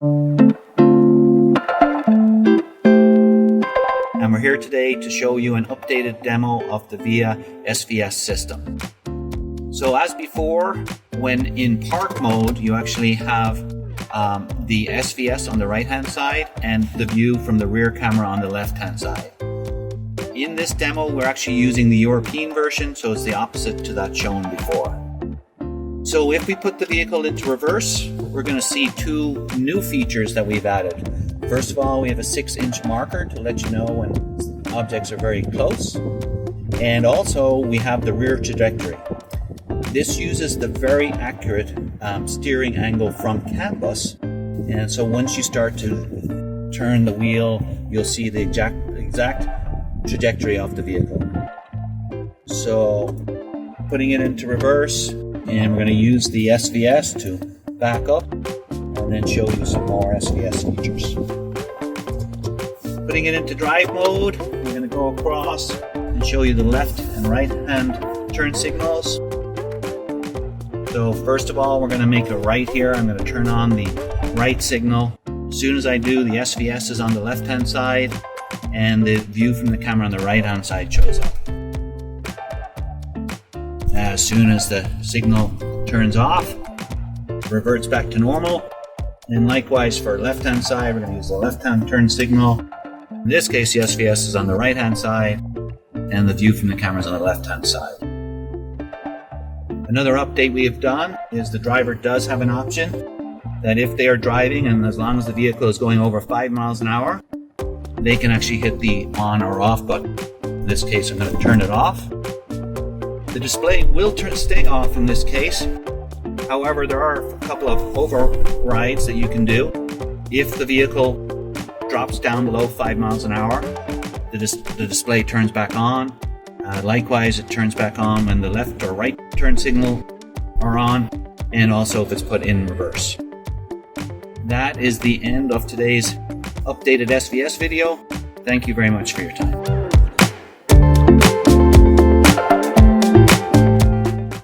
And we're here today to show you an updated demo of the VIA SVS system. So as before, when in park mode, you actually have the SVS on the right hand side and the view from the rear camera on the left hand side. In this demo, we're actually using the European version, so it's the opposite to that shown before. So if we put the vehicle into reverse, we're going to see two new features that we've added. First of all, we have a 6-inch marker to let you know when objects are very close. And also we have the rear trajectory. This uses the very accurate steering angle from canvas. And so once you start to turn the wheel, you'll see the exact trajectory of the vehicle. So putting it into reverse, and we're going to use the SVS to back up and then show you some more SVS features. Putting it into drive mode, we're going to go across and show you the left and right hand turn signals. So first of all, we're going to make a right here. I'm going to turn on the right signal. As soon as I do, the SVS is on the left hand side and the view from the camera on the right hand side shows up. As soon as the signal turns off, it reverts back to normal. And likewise for left hand side, we're going to use the left hand turn signal. In this case, the SVS is on the right hand side and the view from the camera is on the left hand side. Another update we have done is the driver does have an option that if they are driving and as long as the vehicle is going over 5 miles an hour, they can actually hit the on or off button. In this case, I'm going to turn it off. The display will stay off in this case. However, there are a couple of overrides that you can do. If the vehicle drops down below 5 miles an hour, the display turns back on. Likewise, it turns back on when the left or right turn signal are on, and also if it's put in reverse. That is the end of today's updated SVS video. Thank you very much for your time.